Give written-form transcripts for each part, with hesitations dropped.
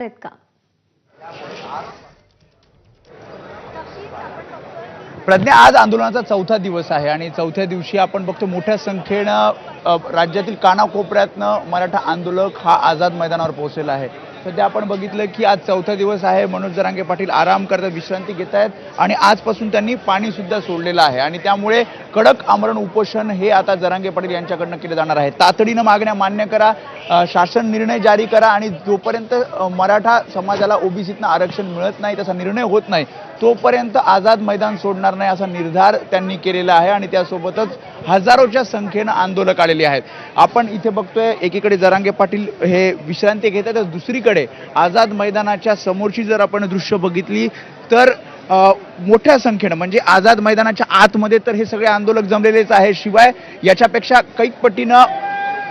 आहेत का? प्रज्ञा, आज आंदोलनाचा चौथा दिवस आहे आणि चौथ्या दिवशी आपण बघतो मोठ्या संख्येनं राज्यातील कानाकोपऱ्यातनं मराठा आंदोलक हा आझाद मैदानावर पोहोचलेला आहे। सध्या आपण बघितलं की आज चौथा दिवस आहे। मनोज जरांगे पाटील आराम करतात, विश्रांती घेत आहेत आणि आजपासून त्यांनी पाणी सुद्धा सोडलेलं आहे आणि त्यामुळे कडक आमरण उपोषण हे आता जरांगे पाटील यांच्याकडनं केले जाणार आहे। तातडीनं मागण्या मान्य करा, शासन निर्णय जारी करा आणि जोपर्यंत मराठा समाजाला ओबीसीतनं आरक्षण मिळत नाही, त्याचा निर्णय होत नाही, तोपर्यंत आझाद मैदान सोडणार नाही असा निर्धार त्यांनी केलेला आहे आणि त्यासोबतच हजारोच्या संख्येनं आंदोलक आलेले आहेत। आपण इथे बघतोय एकीकडे जरांगे पाटील हे विश्रांती घेतात, तर दुसरीकडे आझाद मैदानाच्या समोरची जर आपण दृश्य बघितली तर मोठ्या संख्येनं म्हणजे आझाद मैदानाच्या आतमध्ये तर हे सगळे आंदोलक जमलेलेच आहे, शिवाय याच्यापेक्षा कैक पटीनं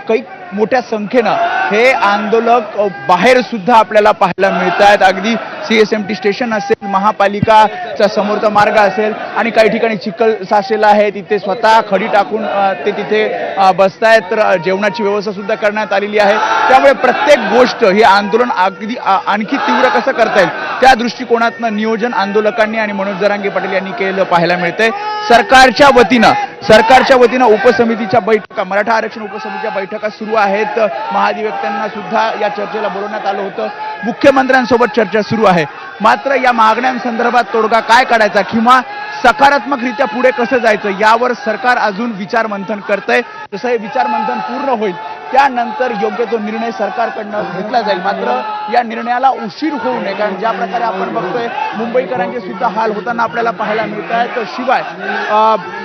कैक मोठ्या संख्येनं हे आंदोलक बाहेर सुद्धा आपल्याला पाहायला मिळत आहेत। अगदी CSMT स्टेशन असेल, महापालिकाचा समोरचा मार्ग असेल आणि काही ठिकाणी चिखल साचलेला आहे, तिथे स्वतः खडी टाकून ते तिथे बसतायत, तर जेवणाची व्यवस्था सुद्धा करण्यात आलेली आहे। त्यामुळे प्रत्येक गोष्ट हे आंदोलन अगदी आणखी तीव्र कसं करता येईल त्या दृष्टिकोनातनं नियोजन आंदोलकांनी आणि मनोज जरांगे पाटील यांनी केलेलं पाहायला मिळतंय। सरकारच्या वतीनं उपसमितीच्या बैठका, मराठा आरक्षण उपसमितीच्या बैठका सुरू आहेत। महाधिवक्त्यांना सुद्धा या चर्चेला बोलवण्यात आलं होतं, मुख्यमंत्र्यांसोबत चर्चा सुरू आहे। मात्र या मागण्यांसंदर्भात तोडगा काय काढायचा किंवा सकारात्मकरित्या पुढे कसं जायचं यावर सरकार अजून विचार मंथन करतंय। जसं हे विचार मंथन पूर्ण होईल त्यानंतर योग्य तो निर्णय सरकारकडनं घेतला जाईल। मात्र या निर्णयाला उशीर होऊ नये, कारण ज्या प्रकारे आपण बघतोय मुंबईकरांचे सुद्धा हाल होताना आपल्याला पाहायला मिळत आहेत। शिवाय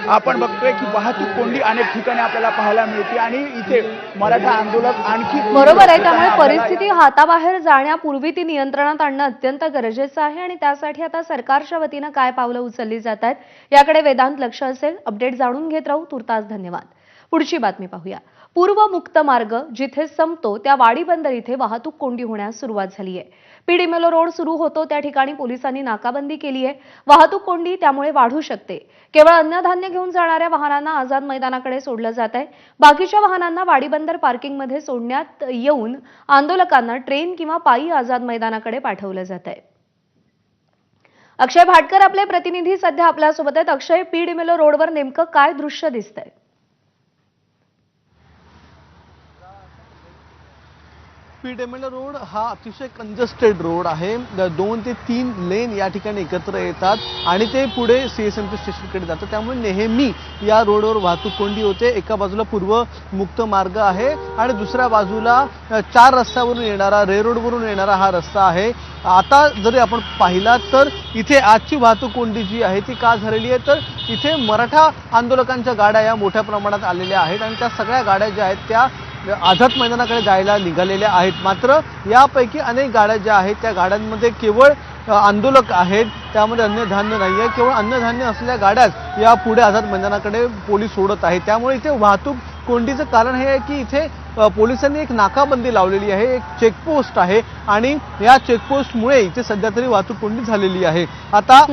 आपण बघतोय की वाहतूक कोंडी अनेक ठिकाणी आपल्याला पाहायला मिळते आणि इथे मराठा आंदोलक आणखी बरोबर आहे। त्यामुळे परिस्थिती हाताबाहेर जाण्यापूर्वी ती नियंत्रणात आणणं अत्यंत गरजेचं आहे आणि त्यासाठी आता सरकारच्या वतीनं काय पावलं उचलली जात आहेत याकडे वेदांत लक्ष असेल। अपडेट जाणून घेत राहू, तुर्तास धन्यवाद। पुढची बातमी पाहूया। पूर्व मुक्त मार्ग जिथे संपतो त्या वाडी बंदर इथे वाहतूक कोंडी होण्यास सुरुवात झाली आहे। पीडीमेलो रोड सुरू होतो त्या ठिकाणी पोलिसांनी नाकाबंदी केली आहे। वाहतूक कोंडी त्यामुळे वाढू शकते। केवळ अन्नधान्य घेऊन जाणाऱ्या वाहनांना आझाद मैदानाकडे सोडलं जात आहे। बाकीच्या वाहनांना वाडी बंदर पार्किंगमध्ये सोडण्यात येऊन आंदोलकांना ट्रेन किंवा पायी आझाद मैदानाकडे पाठवलं जात आहे। अक्षय भाटकर आपले प्रतिनिधी सध्या आपल्यासोबत आहेत। अक्षय, पीडीमेलो रोडवर नेमकं काय दृश्य दिसतंय? पीडीमेलो रोड हा अतिशय कंजस्टेड रोड आहे। 2 ते 3 लेन या ठिकाणी एकत्र येतात आणि ते पुढे CSMT स्टेशनकडे जातात, त्यामुळे नेहमी या रोडवर वाहतूक कोंडी होते। एका बाजूला पूर्व मुक्त मार्ग आहे आणि दुसऱ्या बाजूला 4 रस्त्यावरून येणारा, रेरोडवरून येणारा हा रस्ता आहे। आता जरी आपण पाहिला तर इथे आजची वाहतूक कोंडी जी आहे ती का झालेली आहे, तर इथे मराठा आंदोलकांच्या गाड्या या मोठ्या प्रमाणात आलेल्या आहेत आणि त्या सगळ्या गाड्या ज्या आहेत त्या आझाद मैदानाकडे जायला निघालेल्या आहेत। मात्र यापैकी अनेक गाड्या ज्या आहेत त्या गाड्यांमध्ये केवळ आंदोलक आहेत, त्यामध्ये अन्नधान्य नाही आहे। केवळ अन्नधान्य असलेल्या गाड्याच या पुढे आझाद मैदानाकडे पोलीस सोडत आहेत। त्यामुळे इथे वाहतूक कोंडीचं कारण हे आहे की इथे पोलिसांनी एक नाकाबंदी लावलेली आहे, एक चेकपोस्ट आहे आणि या चेकपोस्टमुळे इथे सध्या तरी वाहतूक कोंडी झालेली आहे। आता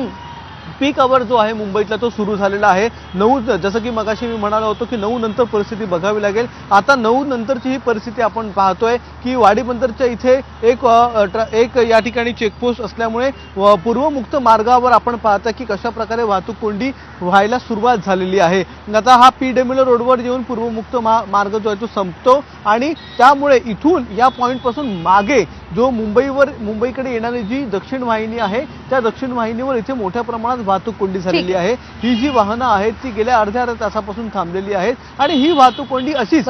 पीक आवर जो आहे मुंबईतला तो सुरू झालेला आहे। 9 जसं की मगाशी मी म्हणालो होतो की 9 नंतर परिस्थिती बघावी लागेल। आता 9 नंतरची ही परिस्थिती आपण पाहतोय की वाडी बंदरच्या इथे एक या ठिकाणी चेकपोस्ट असल्यामुळे पूर्व मुक्त मार्गावर आपण पाहता की कशा प्रकारे वाहतूक कोंडी व्हायला सुरुवात झालेली आहे। आता हा पीडीमेलो रोडवर येऊन पूर्व मुक्त मार्ग जो आहे तो संपतो आणि त्यामुळे इथून या पॉइंटपासून मागे जो मुंबईकडे येणारी जी दक्षिण वाहिनी आहे त्या दक्षिण वाहिनीवर इथे मोठ्या प्रमाणात वाहतूक कोंडी झालेली आहे। ही जी वाहनं आहेत ती गेल्या अर्ध्या तासापासून थांबलेली आहेत आणि ही वाहतूक कोंडी अशीच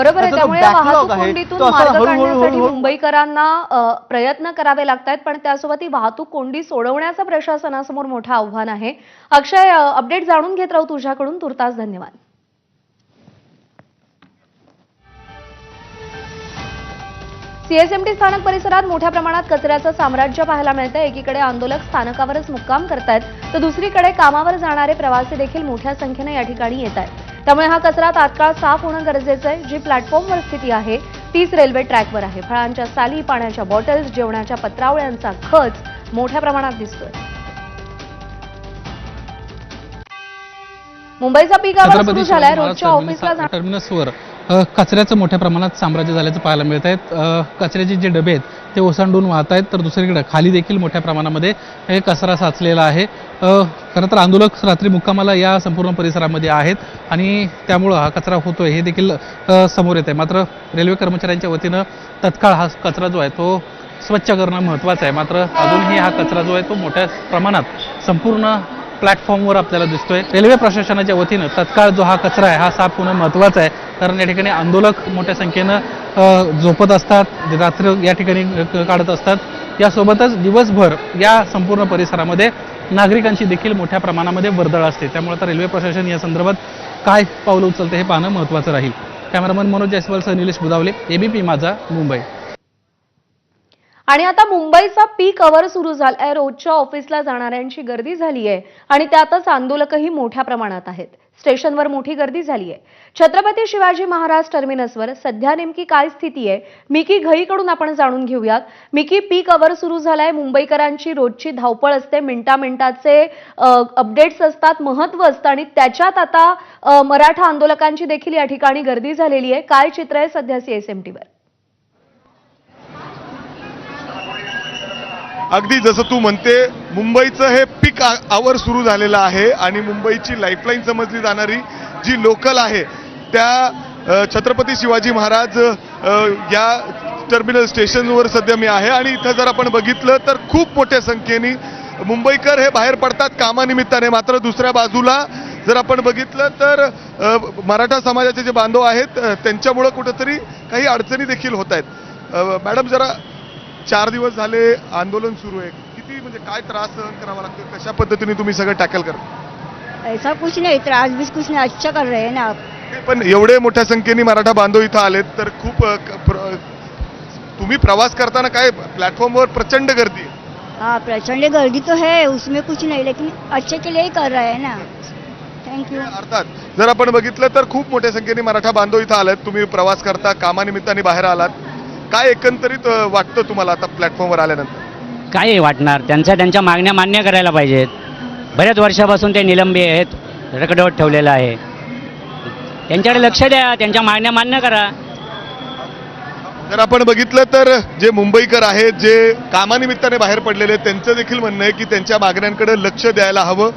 मुंबईकरांना प्रयत्न करावे लागतात, पण त्यासोबत ही वाहतूक कोंडी सोडवण्याचं प्रशासनासमोर मोठं आव्हान आहे। अक्षय, अपडेट जाणून घेत राहू तुझ्याकडून, तुर्तास धन्यवाद। CSMT स्थानक परिसरात मोठ्या प्रमाणात कचऱ्याचं साम्राज्य पाहायला मिळतं। एकीकडे आंदोलक स्थानकावरच मुक्काम करतायत तर दुसरीकडे कामावर जाणारे प्रवासी देखील मोठ्या संख्येने या ठिकाणी येत आहेत। त्यामुळे हा कचरा तात्काळ साफ होणं गरजेचं आहे। जी प्लॅटफॉर्मवर स्थिती आहे तीच रेल्वे ट्रॅकवर आहे। फळांच्या साली, पाण्याच्या बॉटल्स, जेवणाच्या पत्रावळ्यांचा खच मोठ्या प्रमाणात दिसतोय। मुंबईचा पीक आवर सुरू झालाय। रोजच्या ऑफिसला टर्मिनसवर कचऱ्याचं मोठ्या प्रमाणात साम्राज्य झाल्याचं पाहायला मिळत आहे। कचऱ्याचे जे डबे आहेत ते ओसांडून वाहत आहेत, तर दुसरीकडे खाली देखील मोठ्या प्रमाणामध्ये हे कचरा साचलेला आहे. खरं तर आंदोलक रात्री मुक्कामाला या संपूर्ण परिसरामध्ये आहेत आणि त्यामुळं हा कचरा होतोय हे देखील समोर येत आहे. मात्र रेल्वे कर्मचाऱ्यांच्या वतीनं तत्काळ हा कचरा जो आहे तो स्वच्छ करणं महत्त्वाचं आहे. मात्र अजूनही हा कचरा जो आहे तो मोठ्या प्रमाणात संपूर्ण प्लॅटफॉर्मवर आपल्याला दिसतोय. रेल्वे प्रशासनाच्या वतीनं तत्काळ जो हा कचरा आहे हा साफ होणं महत्त्वाचं आहे, कारण या ठिकाणी आंदोलक मोठ्या संख्येनं झोपत असतात, रात्र या ठिकाणी काढत असतात. यासोबतच दिवसभर या संपूर्ण परिसरामध्ये नागरिकांची देखील मोठ्या प्रमाणामध्ये वर्दळ असते. त्यामुळे आता रेल्वे प्रशासन या संदर्भात काय पावलं उचलते हे पाहणं महत्त्वाचं राहील. कॅमेरामन मनोज जयस्वालसह निलेश बुदावले, एबीपी माझा, मुंबई. आणि आता मुंबईचा पीक अवर सुरू झालाय. रोजच्या ऑफिसला जाणाऱ्यांची गर्दी झाली आहे आणि त्यातच आंदोलकही मोठ्या प्रमाणात आहेत. स्टेशनवर मोठी गर्दी झाली आहे. छत्रपती शिवाजी महाराज टर्मिनसवर सध्या नेमकी काय स्थिती आहे, मिकी घईकडून आपण जाणून घेऊयात. मिकी, पीक अवर सुरू झालाय. मुंबईकरांची रोजची धावपळ असते, मिनिटाचे अपडेट्स असतात, महत्त्व असतं आणि त्याच्यात आता मराठा आंदोलकांची देखील या ठिकाणी गर्दी झालेली आहे. काय चित्र आहे सध्या सीएसएमटीवर? अगदी जसं तू म्हणते, मुंबईचं हे पीक आवर सुरू झालेलं आहे आणि मुंबईची लाईफलाईन समजली जाणारी जी लोकल आहे त्या छत्रपती शिवाजी महाराज या टर्मिनल स्टेशनवर सध्या मी आहे आणि इथं जर आपण बघितलं तर खूप मोठ्या संख्येने मुंबईकर हे बाहेर पडतात कामानिमित्ताने. मात्र दुसऱ्या बाजूला जर आपण बघितलं तर मराठा समाजाचे जे बांधव आहेत त्यांच्यामुळं कुठंतरी काही अडचणी देखील होत आहेत. मॅडम, जरा 4 दिवस झाले आंदोलन सुरू आहे, किती म्हणजे काय त्रास सहन करावा लागतो, कशा पद्धतीने तुम्ही सगळं टॅकल करता? ऐसा कुछ नहीं, त्रास भी कुछ नहीं, अच्छा कर रहे हैं ना आप. पण एवढे मोठ्या संख्येने मराठा बांधव इथं आलेत तर खूप तुम्ही प्रवास करताना काय प्लॅटफॉर्मवर प्रचंड गर्दी आहे? हाँ, प्रचंड गर्दी तो है, उसमें कुछ नहीं, लेकिन अच्छे के लिए ही कर रहे हैं ना. थँक्यू. अर्थात जर आपण बघितलं तर खूप मोठ्या संख्येने मराठा बांधव इथं आलेत. तुम्ही प्रवास करता, कामानिमित्ताने बाहेर आलात, काय एकंदरीत वाटतं तुम्हाला आता प्लॅटफॉर्मवर आल्यानंतर? काय वाटणार, त्यांच्या मागण्या मान्य करायला पाहिजेत. बऱ्याच वर्षापासून ते निलंबे आहेत, रखडवत ठेवलेलं आहे. त्यांच्याकडे लक्ष द्या, त्यांच्या मागण्या मान्य करा. जर आपण बघितलं तर जे मुंबईकर आहेत, जे कामानिमित्ताने बाहेर पडलेले, त्यांचं देखील म्हणणं आहे की त्यांच्या मागण्यांकडे लक्ष द्यायला हवं.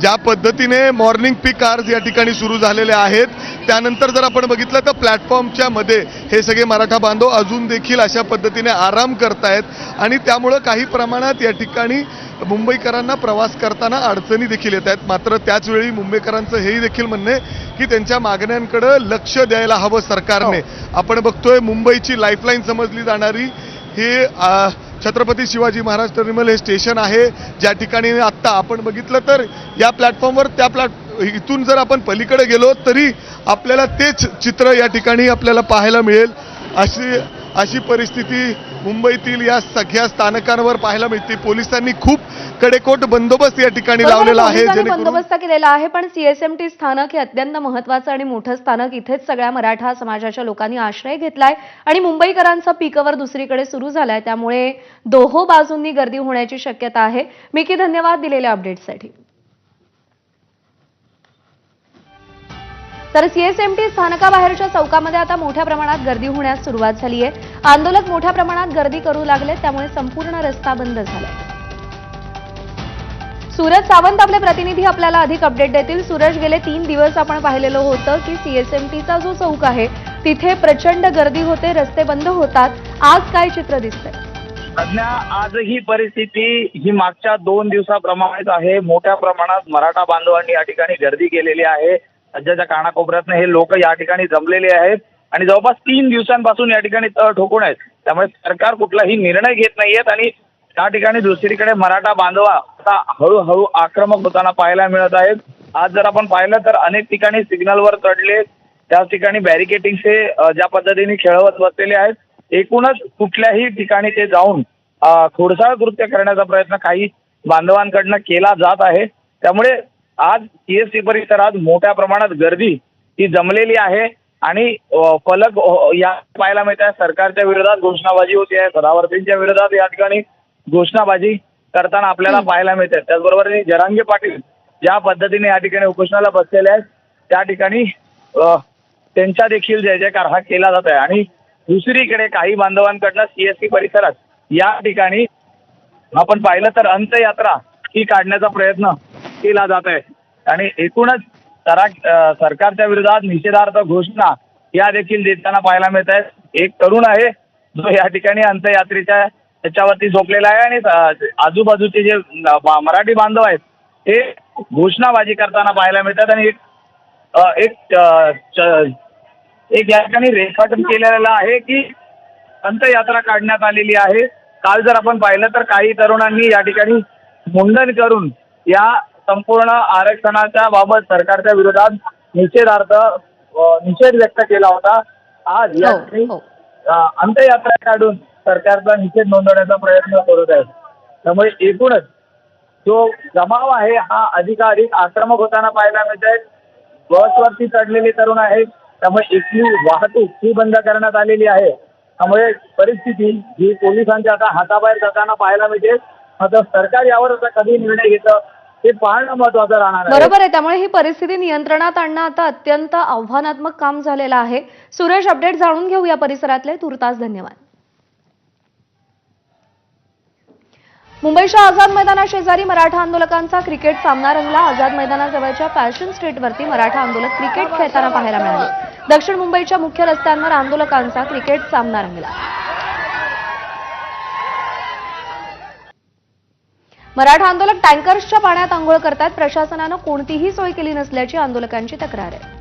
ज्या पद्धतीने मॉर्निंग पीक आवर्स या ठिकाणी सुरू झालेले आहेत, त्यानंतर जर आपण बघितलं तर प्लॅटफॉर्मच्या मध्ये हे सगळे मराठा बांधव अजून देखील अशा पद्धतीने आराम करतायत आणि त्यामुळं काही प्रमाणात या ठिकाणी मुंबईकरांना प्रवास करताना अडचणी देखील येत आहेत. मात्र त्याचवेळी मुंबईकरांचं हेही देखील म्हणणं आहे की त्यांच्या मागण्यांकडे लक्ष द्यायला हवं सरकारने. आपण बघतोय मुंबईची लाईफलाईन समजली जाणारी हे छत्रपती शिवाजी महाराज टर्मिनल हे स्टेशन आहे, ज्या ठिकाणी आत्ता आपण बघितलं तर या प्लॅटफॉर्मवर इथून जर आपण पलीकडे गेलो तरी आपल्याला तेच चित्र या ठिकाणी आपल्याला पाहायला मिळेल. अशी परिस्थिती मुंबईतील या सगळ्या स्थानकांवर पाहायला मिळते. पोलिसांनी खूप कडेकोट बंदोबस्त या ठिकाणी लावलेला आहे, पोलिसांनी बंदोबस्त केलेला आहे. पण सीएसएमटी स्थानक हे अत्यंत महत्त्वाचं आणि मोठं स्थानक, इथेच सगळ्या मराठा समाजाच्या लोकांनी आश्रय घेतलाय आणि मुंबईकरांचा पीकवर दुसरीकडे सुरू झालाय. त्यामुळे दोहो बाजूंनी गर्दी होण्याची शक्यता आहे. मिकी, धन्यवाद दिलेल्या अपडेटसाठी. तर सीएसएमटी स्थानकाबाहेरच्या चौकामध्ये आता मोठ्या प्रमाणात गर्दी होण्यास सुरुवात झाली आहे. आंदोलक मोठ्या प्रमाणात गर्दी करू लागले, त्यामुळे संपूर्ण रस्ता बंद झालाय. सूरज सावंत आपले प्रतिनिधी आपल्याला अधिक अपडेट देतील. सूरज, गेले 3 दिवस आपण पाहिलेलं होतं की सीएसएमटीचा जो चौक आहे तिथे प्रचंड गर्दी होते, रस्ते बंद होतात. आज काय चित्र दिसतंय? सध्या आज ही परिस्थिती ही मागच्या 2 दिवसाप्रमाणेच आहे. मोठ्या प्रमाणात मराठा बांधवांनी या ठिकाणी गर्दी केलेली आहे. राज्याच्या कानाकोपऱ्यातनं हे लोक या ठिकाणी जमलेले आहेत आणि जवळपास 3 दिवसांपासून या ठिकाणी तळ ठोकून आहेत. त्यामुळे सरकार कुठलाही निर्णय घेत नाहीयेत आणि त्या ठिकाणी दुसरीकडे मराठा बांधव आता हळूहळू आक्रमक होताना पाहायला मिळत आहेत. आज जर आपण पाहिलं तर अनेक ठिकाणी सिग्नलवर चढले, त्याच ठिकाणी बॅरिकेटिंगचे ज्या पद्धतीने खेळवत बसलेले आहेत. एकूणच कुठल्याही ठिकाणी ते जाऊन खोडसाळ कृत्य करण्याचा प्रयत्न काही बांधवांकडनं केला जात आहे. त्यामुळे आज सीएसटी परिसरात मोठ्या प्रमाणात गर्दी ही जमलेली आहे आणि फलक या पाहायला मिळत आहे. सरकारच्या विरोधात घोषणाबाजी होती आहे, सदावर्तींच्या विरोधात या ठिकाणी घोषणाबाजी करताना आपल्याला पाहायला मिळते. त्याचबरोबर जरांगे पाटील ज्या पद्धतीने या ठिकाणी उपोषणाला बसलेले आहेत त्या ठिकाणी त्यांचा देखील जय जयकार हा केला जात आहे. आणि दुसरीकडे काही बांधवांकडनं सीएसटी परिसरात या ठिकाणी आपण पाहिलं तर अंत्ययात्रा ही काढण्याचा प्रयत्न केला जात आहे आणि एकूणच सरकारच्या विरोधात निषेधार्थ घोषणा या देखील देताना पाहायला मिळत आहेत. एक तरुण आहे जो या ठिकाणी अंत्ययात्रेच्या त्याच्यावरती झोपलेला आहे आणि आजूबाजूचे जे मराठी बांधव आहेत हे घोषणाबाजी करताना पाहायला मिळतात आणि एक या ठिकाणी रेखाटन केलेलं आहे की अंत्ययात्रा काढण्यात आलेली आहे. काल जर आपण पाहिलं तर काही तरुणांनी या ठिकाणी मुंडन करून या संपूर्ण आरक्षणाच्या बाबत सरकारच्या विरोधात निषेध व्यक्त केला होता. आज या ठिकाणी अंत्ययात्रा काढून सरकारचा निषेध नोंदवण्याचा प्रयत्न करत आहे. त्यामुळे एकूणच जो जमाव आहे हा अधिकाधिक आक्रमक होताना पाहायला मिळत आहे. बसवरती चढलेले तरुण आहेत त्यामुळे इथली वाहतूक ही बंद करण्यात आलेली आहे. त्यामुळे परिस्थिती ही पोलिसांच्या आता हाताबाहेर जाताना पाहायला मिळते. मात्र सरकार यावर आता कधी निर्णय घेतं हे पाहणं महत्वाचं राहणार आहे. बरोबर आहे. त्यामुळे ही परिस्थिती नियंत्रणात आणणं आता अत्यंत आव्हानात्मक काम झालेलं आहे. सुरेश, अपडेट जाणून घेऊ या परिसरातले. तुर्तास धन्यवाद. मुंबईच्या आझाद मैदानाशेजारी मराठा आंदोलकांचा क्रिकेट सामना रंगला. आझाद मैदानाजवळच्या फॅशन स्ट्रीटवरती मराठा आंदोलक क्रिकेट खेळताना पाहायला मिळाले. दक्षिण मुंबईच्या मुख्य रस्त्यांवर आंदोलकांचा क्रिकेट सामना रंगला. मराठा आंदोलक टँकर्सच्या पाण्यात आंघोळ करतात. प्रशासनानं कोणतीही सोय केली नसल्याची आंदोलकांची तक्रार आहे.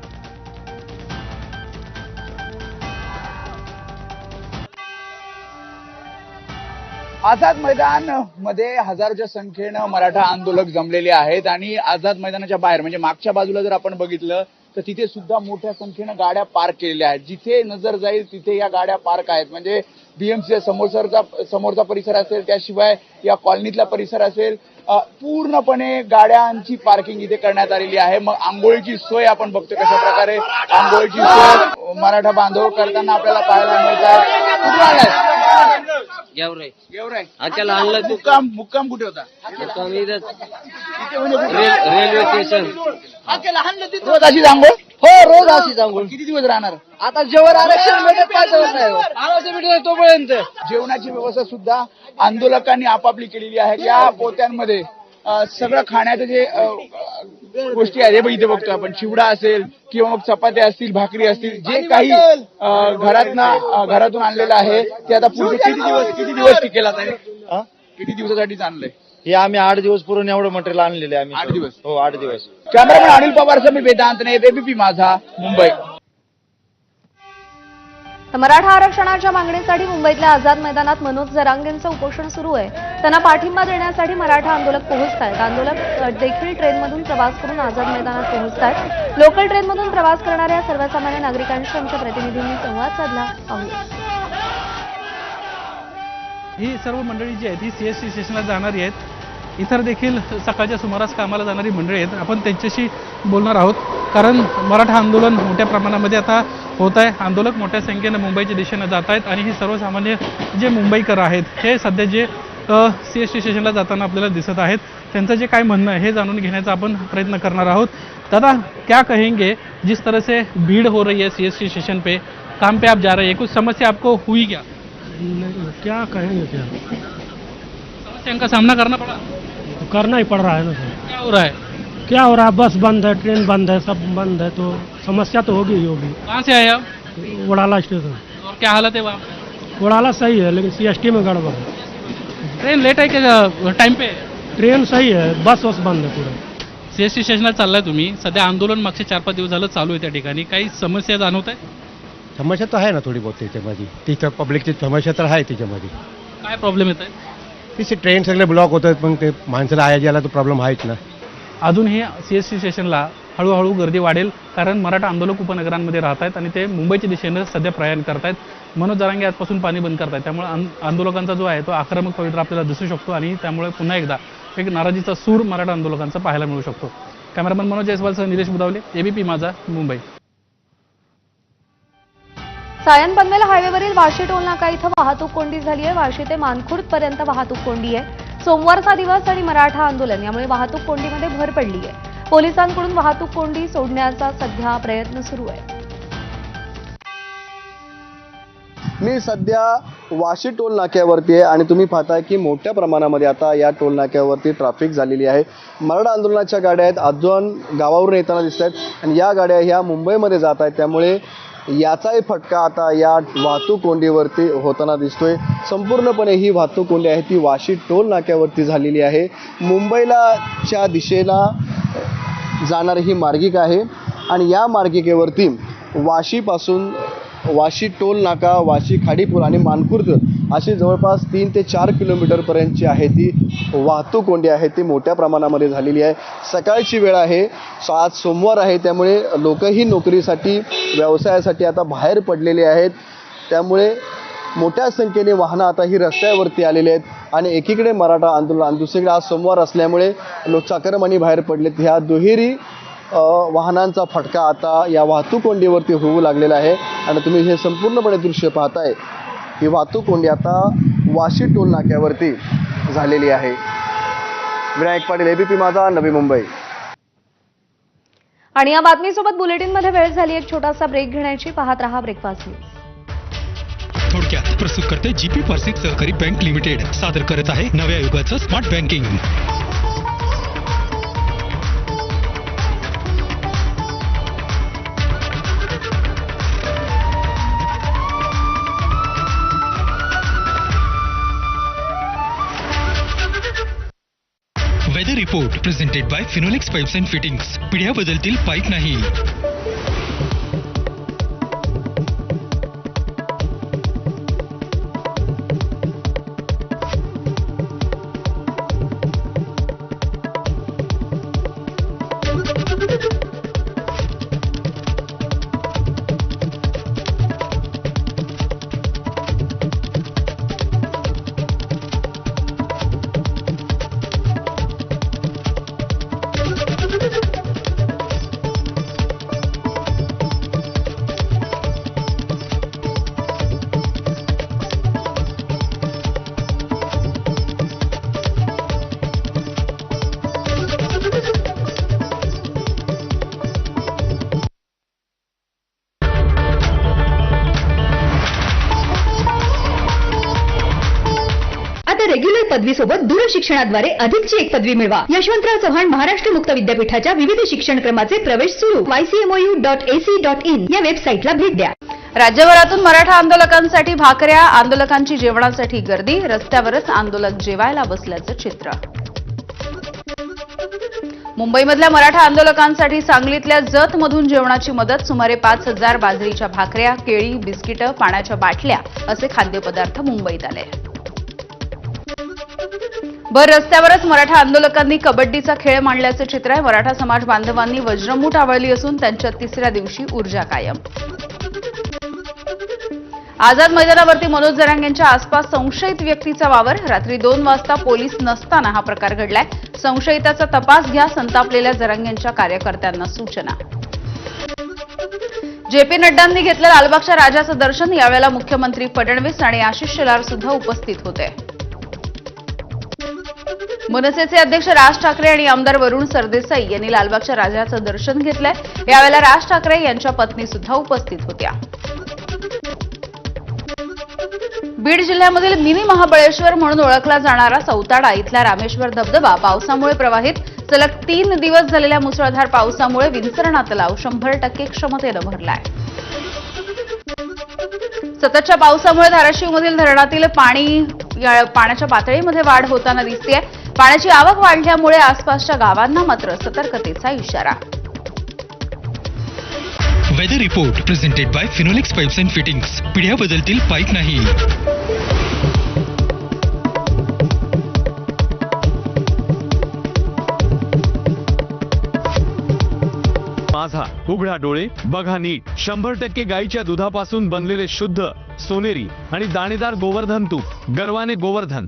आझाद मैदान मध्ये हजारोच्या संख्येनं मराठा आंदोलक जमलेले आहेत आणि आझाद मैदानाच्या बाहेर म्हणजे मागच्या बाजूला जर आपण बघितलं तर तिथे सुद्धा मोठ्या संख्येनं गाड्या पार्क केलेल्या आहेत. जिथे नजर जाईल तिथे या गाड्या पार्क आहेत. म्हणजे बीएमसी समोरचा परिसर असेल, त्याशिवाय या कॉलनीतला परिसर असेल, पूर्णपणे गाड्यांची पार्किंग इथे करण्यात आलेली आहे. मग आंघोळीची सोय आपण बघतो कशा प्रकारे आंघोळीची सोय मराठा बांधव करताना आपल्याला पाहायला मिळतात. कुठून आलाय? गेवराई. मुक्काम कुठे होता? Railway station. रोज अशीच आंघोळ? हो, रोज अशीच आंघोळ. किती दिवस राहणार? आता जेवण आरक्षण भेटत नाही तोपर्यंत. जेवणाची व्यवस्था सुद्धा आंदोलकांनी आपापली केलेली आहे. या पोत्यांमध्ये सगळं खाण्याचं जे गोष्टी आहेत हे इथे बघतो आपण. चिवडा असेल किंवा मग चपात्या असतील, भाकरी असतील, जे काही घरातून आणलेलं आहे ते आता पुढचे किती दिवस टिकेल? किती दिवसासाठीच आणलंय हे आम्ही 8 दिवस पुरून एवढं मटेरियल आणलेलं आहे आम्ही. 8 दिवस? हो, 8 दिवस. कॅमेरामॅन अनिल पवार समी वेदांत ने एबीपी माझा, मुंबई. मराठा आरक्षणाच्या मागणीसाठी मुंबईतल्या आझाद मैदानात मनोज जरांगेंचं उपोषण सुरू आहे. त्यांना पाठिंबा देण्यासाठी मराठा आंदोलक पोहोचत आहेत. आंदोलक देखील ट्रेनमधून प्रवास करून आझाद मैदानात पोहोचत आहेत. लोकल ट्रेनमधून प्रवास करणाऱ्या सर्वसामान्य नागरिकांशी आमच्या प्रतिनिधींनी संवाद साधला. पाहूया. ही सर्व मंडळी जी आहेत ही सीएसटी स्टेशनला जाणारी आहेत. इतर देखील सकाळच्या सुमारास कामाला जाणारी मंडळी आहेत. आपण त्यांच्याशी बोलणार आहोत कारण मराठा आंदोलन मोठ्या प्रमाणामध्ये आता होत आहे. आंदोलक मोठ्या संख्येनं मुंबईच्या दिशेनं जात आहेत आणि ही सर्वसामान्य जे मुंबईकर आहेत हे सध्या जे सीएसटी स्टेशनला जाताना आपल्याला दिसत आहेत त्यांचं जे काय म्हणणं आहे हे जाणून घेण्याचा आपण प्रयत्न करणार आहोत. दादा, क्या कहेंगे जिस तरह से भीड़ हो रही है सीएसटी स्टेशन पे, काम पे आप जा रहे हैं, कुछ समस्या आपको हुई क्या? क्या कहेंगे? क्या समस्या का सामना करना पड़ा? तो करना ही पड़ रहा है ना सर. क्या हो रहा है? क्या हो रहा है? बस बंद है, ट्रेन बंद है, सब बंद है, तो समस्या तो होगी ही होगी. कहाँ से आए आप? उड़ाला स्टेशन. और क्या हालत है वहाँ? उड़ाला सही है लेकिन सीएसटी में गड़बड़ है. ट्रेन लेट आहे का टाइम पे? ट्रेन सही है, बस बंद है पूरा. सीएसटी स्टेशनला चाललाय तुम्ही. सध्या आंदोलन मागचे 4-5 दिवस झालं चालू आहे त्या ठिकाणी. काही समस्या जाणवत आहे? समस्या तर आहे ना थोडी बहुत त्याच्यामध्ये. तिथं पब्लिकची समस्या तर आहे त्याच्यामध्ये. काय प्रॉब्लेम येत आहे? तिथे ट्रेन सगळे ब्लॉक होत आहेत, मग ते माणसाला आया जायला तो प्रॉब्लेम आहेच ना. अजूनही सीएसटी स्टेशनला हळूहळू गर्दी वाढेल कारण मराठा आंदोलक उपनगरांमध्ये राहत आहेत आणि ते मुंबईच्या दिशेनं सध्या प्रयाण करत आहेत. मनोज जरांगे आजपासून पाणी बंद करत आहेत. त्यामुळे आंदोलकांचा जो आहे तो आक्रमक पवित्रा आपल्याला दिसू शकतो आणि त्यामुळे पुन्हा एकदा एक नाराजीचा सूर मराठा आंदोलकांचा पाहायला मिळू शकतो. कॅमेरामन मनोज जयस्वालसह निलेश बुदावले, एबीपी माझा, मुंबई. सायन पनवेल हायवेवरील वाशी टोल नाका इथं वाहतूक कोंडी झाली आहे. वाशी ते मानखुर्द पर्यंत वाहतूक कोंडी आहे. सोमवारचा दिवस आणि मराठा आंदोलन यामुळे वाहतूक कोंडीमध्ये भर पडली आहे. पोलिसांकडून वाहतूक कोंडी सोडण्याचा सध्या प्रयत्न सुरू आहे. मी सध्या वाशी टोल नाक्यावरती आहे आणि तुम्ही पाहताय की मोठ्या प्रमाणामध्ये आता या टोल नाक्यावरती ट्रॅफिक झालेली आहे. मराठा आंदोलनाच्या गाड्या आहेत, अजून गावावरून येताना दिसत आहेत आणि या गाड्या ह्या मुंबईमध्ये जात आहेत. त्यामुळे याचाही फटका आता या वाहतूक कोंडीवरती होताना दिसतोय. संपूर्णपणे ही वाहतूक कोंडी आहे ती वाशी टोल नाक्यावरती झालेली आहे. मुंबईलाच्या दिशेला जाणारी ही मार्गिका आहे आणि या मार्गिकेवरती वाशीपासून वाशी टोल नाका, वाशी खाडीपूल आणि मानखुर्द अशी जवळपास 3 ते 4 किलोमीटरपर्यंतची आहे ती वाहतूक कोंडी आहे ती मोठ्या प्रमाणामध्ये झालेली आहे. सकाळची वेळ आहे, आज सोमवार आहे, त्यामुळे लोकही नोकरीसाठी व्यवसायासाठी आता बाहेर पडलेले आहेत. त्यामुळे मोठ्या संख्येने वाहनं आता ही रस्त्यावरती आलेली आहेत आणि एकीकडे मराठा आंदोलन आणि दुसरीकडे आज सोमवार असल्यामुळे लोक चाकरमानी बाहेर पडलेत. ह्या दुहेरी वाहनांचा फटका आता या वाहतूक कोंडीवरती होऊ लागलेला आहे आणि तुम्ही हे संपूर्णपणे दृश्य पाहताय ही वाहतूक कोंडी आता वाशी टोल नाक्यावरती झालेली आहे. विनायक पाटील, एबीपी माझा, नवी मुंबई. आणि या बातमीसोबत बुलेटिनमध्ये वेळ झाली एक छोटासा ब्रेक घेण्याची. पाहत रहा ब्रेकफास्ट न्यूज. थोडक्यात प्रस्तुत करते जीपी पारसिक सहकारी बँक लिमिटेड सादर करत आहे नव्या युगाचं smart banking. Weather report presented by Finolex pipes and fittings. पिढ्या बदलतील पाईप नाही. रेग्युलर पदवीसोबत दूरशिक्षणाद्वारे अधिकची एक पदवी मिळवा. यशवंतराव चव्हाण महाराष्ट्र मुक्त विद्यापीठाच्या विविध शिक्षण क्रमाचे प्रवेश सुरू. ycmou.ac.in या वेबसाईटला भेट द्या. राज्यभरातून मराठा आंदोलकांसाठी भाकऱ्या, आंदोलकांची जेवणासाठी गर्दी, रस्त्यावरच आंदोलक जेवायला बसल्याचं चित्र. मुंबईमधल्या मराठा आंदोलकांसाठी सांगलीतल्या जतमधून जेवणाची मदत. सुमारे 5,000 बाजरीच्या भाकऱ्या, केळी, बिस्किटं, पाण्याच्या बाटल्या असे खाद्यपदार्थ मुंबईत आले. भर रस्त्यावरच मराठा आंदोलकांनी कबड्डीचा खेळ मांडल्याचं चित्र आहे. मराठा समाज बांधवांनी वज्रमूठ आवळली असून त्यांच्या तिसऱ्या दिवशी ऊर्जा कायम. आझाद मैदानावरती मनोज जरांगेंच्या आसपास संशयित व्यक्तीचा वावर. रात्री 2 वाजता पोलीस नसताना हा प्रकार घडलाय. संशयिताचा तपास घ्या, संतापलेल्या जरांगेंच्या कार्यकर्त्यांना सूचना. जेपी नड्डांनी घेतलं लालबागच्या राजाचं दर्शन. यावेळेला मुख्यमंत्री फडणवीस आणि आशिष शेलार सुद्धा उपस्थित होते. मनसेचे अध्यक्ष राज ठाकरे आणि आमदार वरुण सरदेसाई यांनी लालबागच्या राजाचं दर्शन घेतलंय. यावेळेला राज ठाकरे यांच्या पत्नी सुद्धा उपस्थित होत्या. बीड जिल्ह्यामधील मिनी महाबळेश्वर म्हणून ओळखला जाणारा सौताडा इथला रामेश्वर धबधबा पावसामुळे प्रवाहित. सलग 3 दिवस झालेल्या मुसळधार पावसामुळे विंचरणा तलाव 100% क्षमतेनं भरलाय. सततच्या पावसामुळे धाराशिवमधील धरणातील पाण्याच्या पातळीमध्ये वाढ होताना दिसतेय. पाण्याची आवक वाढल्यामुळे आसपासच्या गावांना मात्र सतर्कतेचा इशारा. Weather report presented by Finolex pipes and fittings. पिढ्या बदलतील पाईप नाही. माझा, उघडा डोळे, बघा नीट. 100% गाईच्या दुधापासून बनलेले शुद्ध, सोनेरी आणि दाणेदार गोवर्धन तूप. गर्वाने गोवर्धन.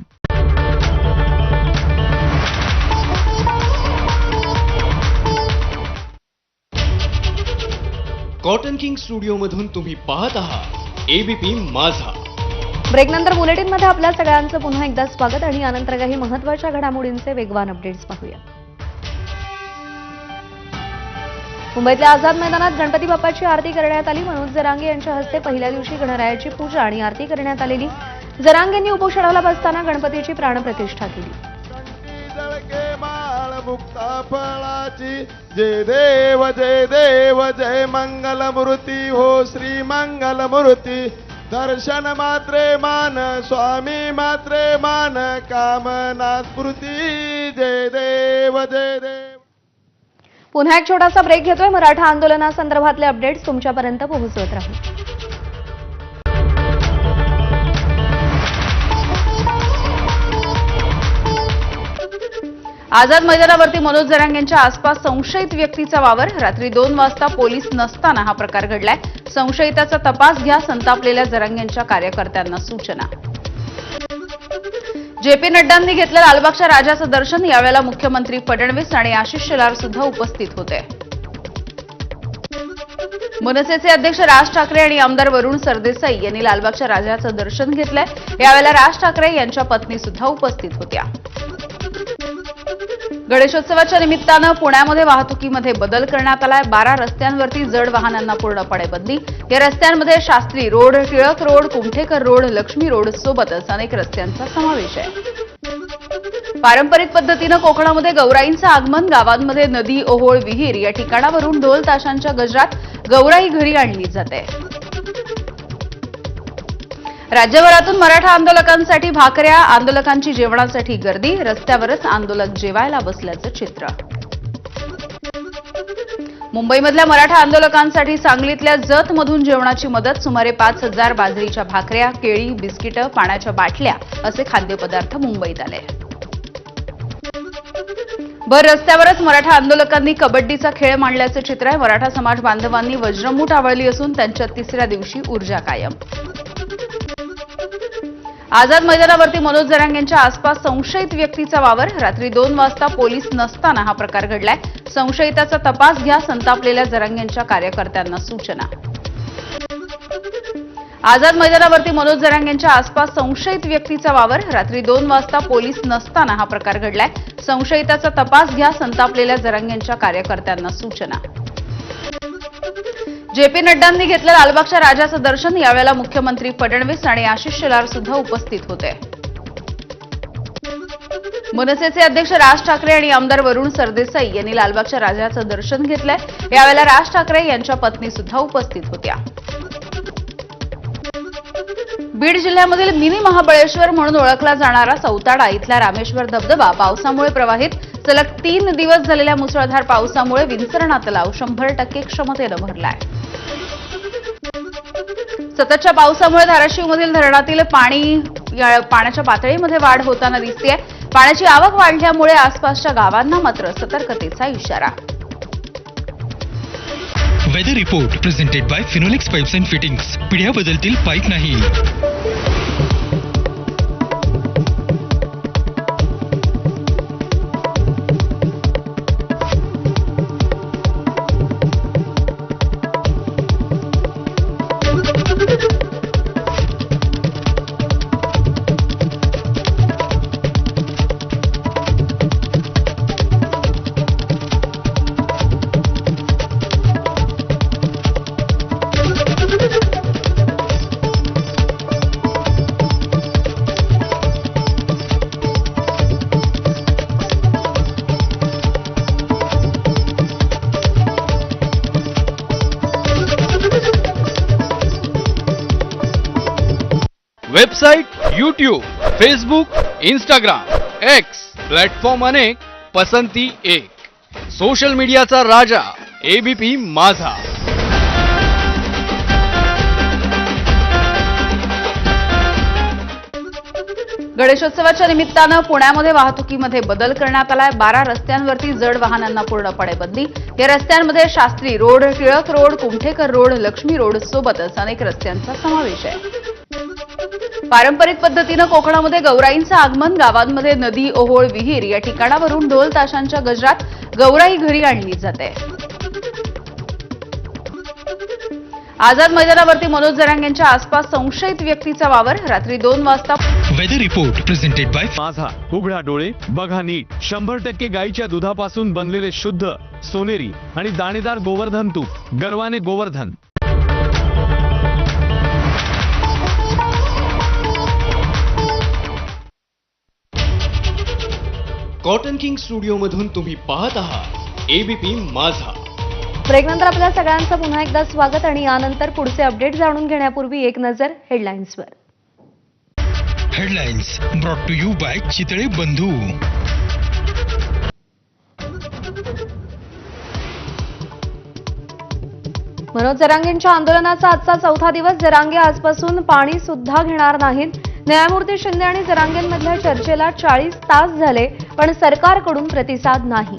कॉटन किंग स्टुडिओ मधून तुम्ही पाहत आहात एबीपी माझा. ब्रेकनंतर बुलेटिनमध्ये आपल्या सगळ्यांचं पुन्हा एकदा स्वागत आणि यानंतर काही महत्त्वाच्या घडामोडींचे वेगवान अपडेट्स पाहूया. मुंबईतल्या आझाद मैदानात गणपती बाप्पाची आरती करण्यात आली. मनोज जरांगे यांच्या हस्ते पहिल्या दिवशी गणरायाची पूजा आणि आरती करण्यात आलेली. जरांगेंनी उपोषणाला बसताना गणपतीची प्राणप्रतिष्ठा केली. मुक्ता फळाची जय देव जय देव जय मंगल मूर्ती हो श्री मंगल मूर्ती. दर्शन मात्रे मान स्वामी मात्रे मान कामना स्फूर्ती जय देव जय देव. पुन्हा एक छोटासा ब्रेक घेतोय. मराठा आंदोलनासंदर्भातले अपडेट्स तुमच्यापर्यंत पोहोचवत राहू. आझाद मैदानावरती मनोज जरांगेंच्या आसपास संशयित व्यक्तीचा वावर. रात्री 2 वाजता पोलीस नसताना हा प्रकार घडलाय. संशयिताचा तपास घ्या, संतापलेल्या जरांगेंच्या कार्यकर्त्यांना सूचना. जेपी नड्डांनी घेतलं लालबागच्या राजाचं दर्शन. यावेळेला मुख्यमंत्री फडणवीस आणि आशिष शेलार सुद्धा उपस्थित होते. मनसेचे अध्यक्ष राज ठाकरे आणि आमदार वरुण सरदेसाई यांनी लालबागच्या राजाचं दर्शन घेतलंय. यावेळेला राज ठाकरे यांच्या पत्नी सुद्धा उपस्थित होत्या. गणेशोत्सवाच्या निमित्तानं पुण्यामध्ये वाहतुकीमध्ये बदल करण्यात आलाय. 12 रस्त्यांवरती जड वाहनांना पूर्णपणे बंदी. या रस्त्यांमध्ये Shastri road, Tilak road, Kumthekar road, Lakshmi road सोबतच अनेक रस्त्यांचा समावेश आहे. पारंपरिक पद्धतीनं कोकणामध्ये गौराईंचं आगमन. गावांमध्ये नदी, ओहोळ, विहीर या ठिकाणावरून ढोल ताशांच्या गजरात गौराई घरी आणली जाते. राज्यभरातून मराठा आंदोलकांसाठी भाकऱ्या. आंदोलकांची जेवणासाठी गर्दी. रस्त्यावरच आंदोलक जेवायला बसल्याचं चित्र. मुंबईमधल्या मराठा आंदोलकांसाठी सांगलीतल्या जतमधून जेवणाची मदत. सुमारे 5,000 बाजरीच्या भाकऱ्या, केळी, बिस्किटं, पाण्याच्या बाटल्या असे खाद्यपदार्थ मुंबईत आले. भर रस्त्यावरच मराठा आंदोलकांनी कबड्डीचा खेळ मांडल्याचं चित्र आहे. मराठा समाज बांधवांनी वज्रमूठ आवळली असून त्यांच्या तिसऱ्या दिवशी ऊर्जा कायम. आझाद मैदानावरती मनोज जरांगेंच्या आसपास संशयित व्यक्तीचा वावर. रात्री 2 वाजता पोलीस नसताना हा प्रकार घडलाय. संशयिताचा तपास घ्या, संतापलेल्या जरांगेंच्या कार्यकर्त्यांना सूचना. आझाद मैदानावरती मनोज जरांगेंच्या आसपास संशयित व्यक्तीचा वावर. रात्री 2 वाजता पोलीस नसताना हा प्रकार घडलाय. संशयिताचा तपास घ्या, संतापलेल्या जरांगेंच्या कार्यकर्त्यांना सूचना. जेपी नड्डांनी घेतलं लालबागच्या राजाचं दर्शन. यावेळेला मुख्यमंत्री फडणवीस आणि आशिष शेलार सुद्धा उपस्थित होते. मनसेचे अध्यक्ष राज ठाकरे आणि आमदार वरुण सरदेसाई यांनी लालबागच्या राजाचं दर्शन घेतलंय. यावेळेला राज ठाकरे यांच्या पत्नी सुद्धा उपस्थित होत्या. बीड जिल्ह्यामधील मिनी महाबळेश्वर म्हणून ओळखला जाणारा सौताडा इथला रामेश्वर धबधबा पावसामुळे प्रवाहित. सलग 3 दिवस झालेल्या मुसळधार पावसामुळे विंचरणा तलाव 100% क्षमतेनं भरलाय. सततच्या पावसामुळे धाराशिवमधील धरणातील पाण्याच्या पातळीमध्ये वाढ होताना दिसतेय. पाण्याची आवक वाढल्यामुळे आसपासच्या गावांना मात्र सतर्कतेचा इशारा. Weather report presented by Finolex pipes and fittings. पिढ्या बदलतील पाईप नाही. Website, YouTube, Facebook, Instagram, X platform अनेक, पसंती एक. सोशल मीडियाचा राजा एबीपी माझा. गणेशोत्सवाच्या निमित्तानं पुण्यामध्ये वाहतुकीमध्ये बदल करण्यात आलाय. 12 रस्त्यांवरती जड वाहनांना पूर्णपणे बंदी. या रस्त्यांमध्ये Shastri road, Tilak road, Kumthekar road, Lakshmi road सोबतच अनेक रस्त्यांचा समावेश आहे. पारंपरिक पद्धतीनं कोकणामध्ये गौराईंचं आगमन. गावांमध्ये नदी, ओहोळ, विहीर या ठिकाणावरून ढोल ताशांच्या गजरात गौराई घरी आणली जाते. आझाद मैदानावरती मनोज जरांगेंच्या आसपास संशयित व्यक्तीचा वावर. रात्री 2 वाजता. वेदर रिपोर्ट प्रेझेंटेड बाय माझा. उघडा डोळे बघा नीट. 100% गाईच्या दुधापासून बनलेले शुद्ध सोनेरी आणि दाणेदार गोवर्धन तूप. गर्वाने गोवर्धन. कॉटन किंग स्टुडिओ मधून तुम्ही पाहत आहात एबीपी माझा. ब्रेकनंतर आपल्या सगळ्यांचं पुन्हा एकदा स्वागत आणि यानंतर पुढचे अपडेट जाणून घेण्यापूर्वी एक नजर हेडलाईन्सवर. Headlines brought to you by Chitale Bandhu. Manoj जरांगेंच्या आंदोलनाचा आजचा चौथा दिवस. जरांगे आजपासून पाणी सुद्धा घेणार नाहीत. न्यायमूर्ती शिंदे आणि जरांगेंमधल्या चर्चेला 40 तास झाले पण सरकारकडून प्रतिसाद नाही.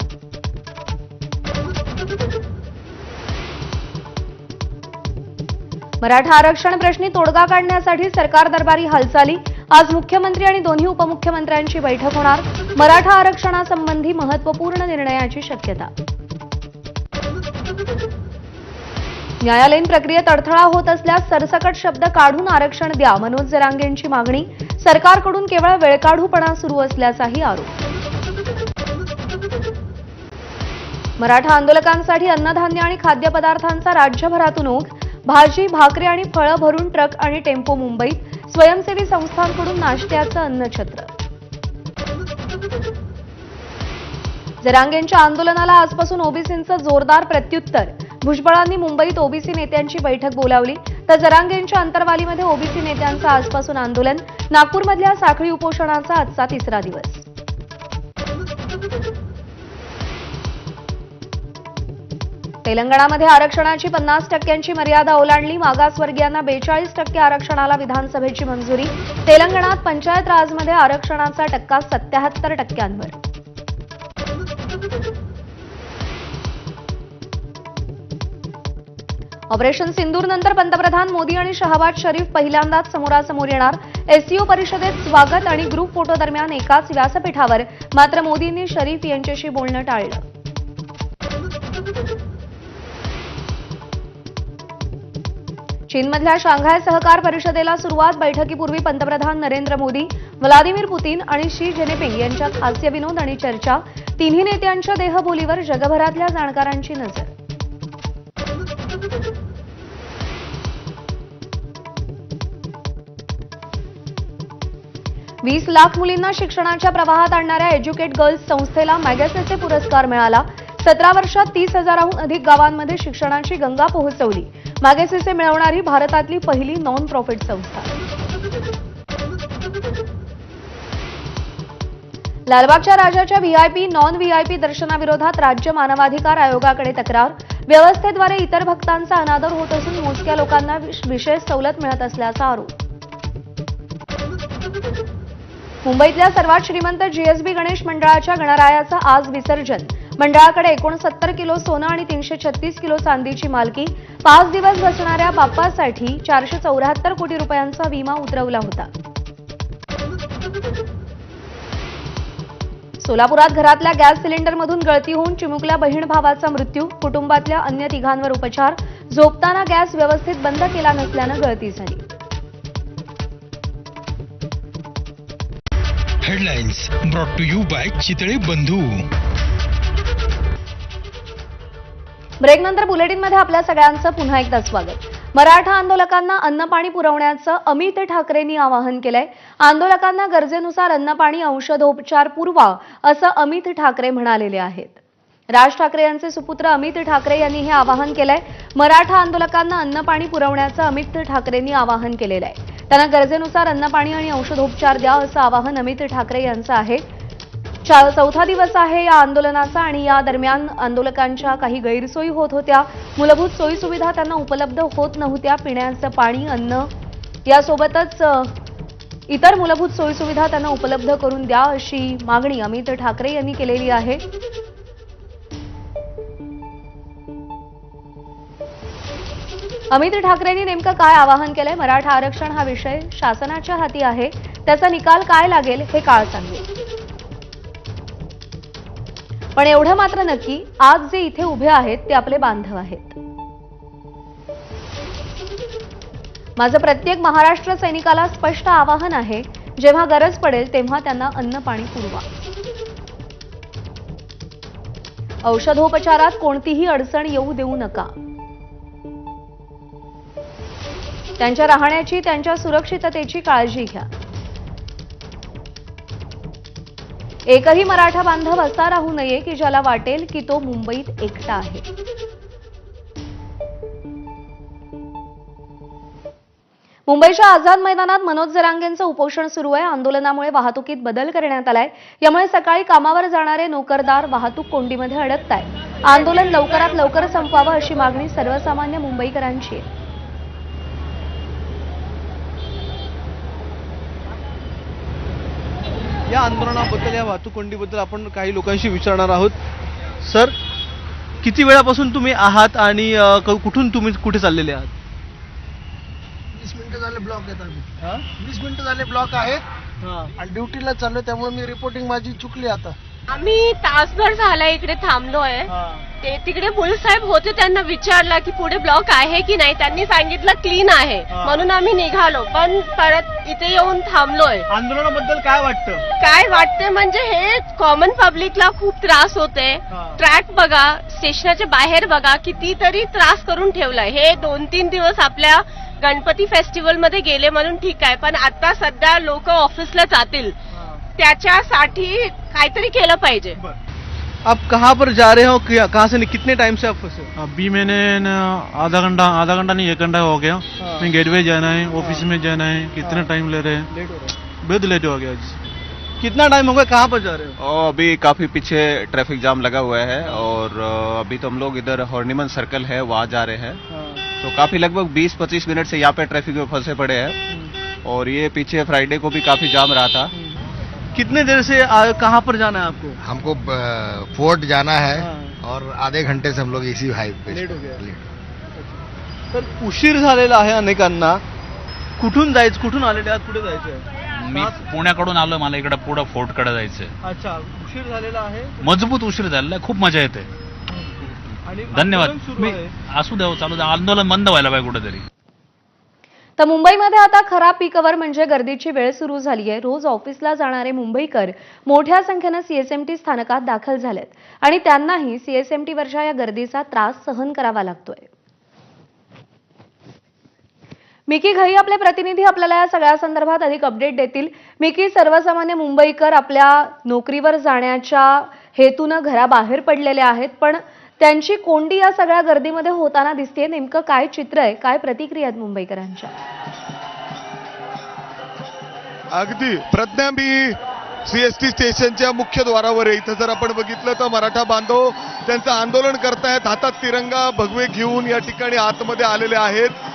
मराठा आरक्षण प्रश्नी तोडगा काढण्यासाठी सरकार दरबारी हालचाली. आज मुख्यमंत्री आणि दोन्ही उपमुख्यमंत्र्यांची बैठक होणार. मराठा आरक्षणासंबंधी महत्त्वपूर्ण निर्णयाची शक्यता. न्यायालयीन प्रक्रियेत अडथळा होत असल्यास सरसकट शब्द काढून आरक्षण द्या, मनोज जरांगेंची मागणी. सरकारकडून केवळ वेळकाढूपणा सुरू असल्याचाही आरोप. मराठा आंदोलकांसाठी अन्नधान्य आणि खाद्यपदार्थांचा राज्यभरातून ओघ. भाजी, भाकरी आणि फळं भरून ट्रक आणि टेम्पो मुंबईत. स्वयंसेवी संस्थांकडून नाश्त्याचं अन्नछत्र. जरांगेंच्या आंदोलनाला आजपासून ओबीसींचं जोरदार प्रत्युत्तर. भुजबळांनी मुंबईत ओबीसी नेत्यांची बैठक बोलावली तर जरांगेंच्या अंतरवालीमध्ये ओबीसी नेत्यांचं आजपासून आंदोलन. नागपूरमधल्या साखळी उपोषणाचा आजचा तिसरा दिवस. तेलंगणामध्ये आरक्षणाची 50% मर्यादा ओलांडली. मागासवर्गीयांना 42% आरक्षणाला विधानसभेची मंजुरी. तेलंगणात पंचायत राजमध्ये आरक्षणाचा टक्का 77%. ऑपरेशन सिंदूर नंतर पंतप्रधान मोदी आणि शहबाज शरीफ पहिल्यांदाच समोरासमोर येणार. एससीओ परिषदेत स्वागत आणि ग्रुप फोटो दरम्यान एकाच व्यासपीठावर. मात्र मोदींनी शरीफ यांच्याशी बोलणं टाळलं. चीनमधल्या शांघाय सहकार परिषदेला सुरुवात. बैठकीपूर्वी पंतप्रधान नरेंद्र मोदी, व्लादिमीर पुतीन आणि शी जिनपिंग यांच्यात हास्यविनोद आणि चर्चा. तिन्ही नेत्यांच्या देहबोलीवर जगभरातल्या जाणकारांची नजर. $20 लाख मुलींना शिक्षणाच्या प्रवाहात आणणाऱ्या एज्युकेट गर्ल्स संस्थेला मॅगसेसे पुरस्कार मिळाला. 17 वर्षात 30,000हून अधिक गावांमध्ये शिक्षणाची गंगा पोहोचवली. मॅगसेसे मिळवणारी भारतातली पहिली नॉन प्रॉफिट संस्था. लालबागच्या राजाच्या व्हीआयपी नॉन व्हीआयपी दर्शनाविरोधात राज्य मानवाधिकार आयोगाकडे तक्रार. व्यवस्थेद्वारे इतर भक्तांचा अनादर होत असून मोजक्या लोकांना विशेष सवलत मिळत असल्याचा आरोप. मुंबईतल्या सर्वात श्रीमंत जीएसबी गणेश मंडळाच्या गणरायाचं आज विसर्जन. मंडळाकडे 69 किलो सोनं आणि 336 किलो चांदीची मालकी. 5 दिवस बसणाऱ्या बाप्पासाठी 474 कोटी रुपयांचा विमा उतरवला होता. सोलापुरात घरातल्या गॅस सिलेंडरमधून गळती होऊन चिमुकल्या बहीण भावाचा मृत्यू. कुटुंबातल्या अन्य तिघांवर उपचार. झोपताना गॅस व्यवस्थित बंद केला नसल्यानं गळती झाली. Headlines brought to you by Chitale Bandhu. ब्रेकनंतर बुलेटिनमध्ये आपल्या सगळ्यांचं पुन्हा एकदा स्वागत. मराठा आंदोलकांना अन्नपाणी पुरवण्याचं अमित ठाकरेंनी आवाहन केलंय. आंदोलकांना गरजेनुसार अन्नपाणी औषधोपचार पुरवा असं अमित ठाकरे म्हणालेले आहेत. राज ठाकरे यांचे सुपुत्र अमित ठाकरे यांनी हे आवाहन केलंय. मराठा आंदोलकांना अन्नपाणी पुरवण्याचं अमित ठाकरेंनी आवाहन केलेलं आहे. त्यांना गरजेनुसार अन्नपाणी आणि औषधोपचार द्या असं आवाहन अमित ठाकरे यांचं आहे. चौथा दिवस आहे या आंदोलनाचा आणि या दरम्यान आंदोलकांच्या काही गैरसोयी होत होत्या. मूलभूत सोयीसुविधा त्यांना उपलब्ध होत नव्हत्या. पिण्याचं पाणी, अन्न यासोबतच इतर मूलभूत सोयीसुविधा त्यांना उपलब्ध करून द्या अशी मागणी अमित ठाकरे यांनी केलेली आहे. अमित ठाकरेंनी नेमकं काय आवाहन केलंय? मराठा आरक्षण हा विषय शासनाच्या हाती आहे. त्याचा निकाल काय लागेल हे काळ सांगेल. पण एवढं मात्र नक्की, आज जे इथे उभे आहेत ते आपले बांधव आहेत. माझं प्रत्येक महाराष्ट्र सैनिकाला स्पष्ट आवाहन आहे, जेव्हा गरज पडेल तेव्हा त्यांना अन्न पाणी पुरवा. औषधोपचारात कोणतीही अडचण येऊ देऊ नका. त्यांच्या राहण्याची, त्यांच्या सुरक्षिततेची काळजी घ्या. एकही मराठा बांधव असा राहू नये की ज्याला वाटेल की तो मुंबईत एकटा आहे. मुंबईच्या आझाद मैदानात मनोज जरांगेंचं उपोषण सुरू आहे. आंदोलनामुळे वाहतुकीत बदल करण्यात आलाय. यामुळे सकाळी कामावर जाणारे नोकरदार वाहतूक कोंडीमध्ये अडकतायत. आंदोलन लवकरात लवकर संपवावं अशी मागणी सर्वसामान्य मुंबईकरांची आहे. या आंदोलनाबद्दल, या वाहतूक कोंडीबद्दल आपण काही लोकांशी विचारणार आहोत. सर, किती वेळापासून तुम्ही आहात आणि कुठून तुम्ही कुठे चाललेले आहात? 20 मिनिटं झाले ब्लॉक आहेत आम्ही. 20 मिनिटं झाले ब्लॉक आहेत आणि ड्युटीला चाललोय, त्यामुळे मी रिपोर्टिंग माझी चुकली. आता आम्ही तासभर झाला इकडे थांबलोय. ते तिकडे पोलीस साहेब होते, त्यांना विचारलं की पुढे ब्लॉक आहे की नाही. त्यांनी सांगितलं क्लीन आहे, म्हणून आम्ही निघालो. पण परत इथे येऊन थांबलोय. आंदोलनाबद्दल काय वाटतं? काय वाटते म्हणजे हे कॉमन पब्लिकला खूप त्रास होते. ट्रॅक बघा, स्टेशनाच्या बाहेर बघा, कितीतरी त्रास करून ठेवलाय. हे 2-3 दिवस आपल्या गणपती फेस्टिवल मध्ये गेले म्हणून ठीक आहे, पण आता सध्या लोक ऑफिसला जातील, त्याच्यासाठी काहीतरी केलं पाहिजे. आप कहाँ पर जा रहे हो, कहाँ से, कितने टाइम से आप फंसे? अभी मैंने आधा घंटा नहीं 1 घंटा हो गया. मैं गेटवे जाना है, ऑफिस में जाना है. कितना टाइम ले रहे हैं? बहुत लेट हो गया आज. कितना टाइम हो गया, कहाँ पर जा रहे हो? और अभी काफी पीछे ट्रैफिक जाम लगा हुआ है और अभी तो हम लोग इधर हॉर्निमन सर्कल है वहाँ जा रहे हैं. तो काफी लगभग 20-25 मिनट से यहाँ पे ट्रैफिक में फंसे पड़े हैं और ये पीछे फ्राइडे को भी काफी जाम रहा था. कितने देर से कहाँ पर जाना है आपको? हमको फोर्ट जाना है और आधे घंटे से हम लोग इसी हाईवे पे. लेट हो गया. तर उशीर झालेला आहे अनेकांना. कुठून जायचं, कुठून आलेले आहात, कुठे जायचं? मी पुण्याकडून आलो, मला इकडे पुढे फोर्टकडे जायचंय. अच्छा, उशीर झालेला आहे. मजबूत उशीर झालेला आहे, खूप मजा येते. धन्यवाद. मी असू द्या, चालू द्या, आंदोलन बंद व्हायला पाहिजे कुठेतरी. तर मुंबईमध्ये आता खरा पीक आवर म्हणजे गर्दीची वेळ सुरू झाली आहे. रोज ऑफिसला जाणारे मुंबईकर मोठ्या संख्येनं सीएसएमटी स्थानकात दाखल झालेत आणि त्यांनाही सीएसएमटीवरच्या या गर्दीचा त्रास सहन करावा लागतोय. मिकी घई आपले प्रतिनिधी आपल्याला या सगळ्या संदर्भात अधिक अपडेट देतील. मिकी, सर्वसामान्य मुंबईकर आपल्या नोकरीवर जाण्याच्या हेतूनं घराबाहेर पडलेले आहेत, पण त्यांची कोंडी या सगळ्या गर्दीमध्ये होताना दिसते. नेमकं काय चित्र आहे, काय प्रतिक्रिया आहेत मुंबईकरांच्या? अगदी प्रज्ञा, मी सीएसटी स्टेशनच्या मुख्य द्वारावर आहे. इथं जर आपण बघितलं तर मराठा बांधव त्यांचं आंदोलन करतायत. हातात तिरंगा भगवे घेऊन या ठिकाणी आतमध्ये आलेले आहेत.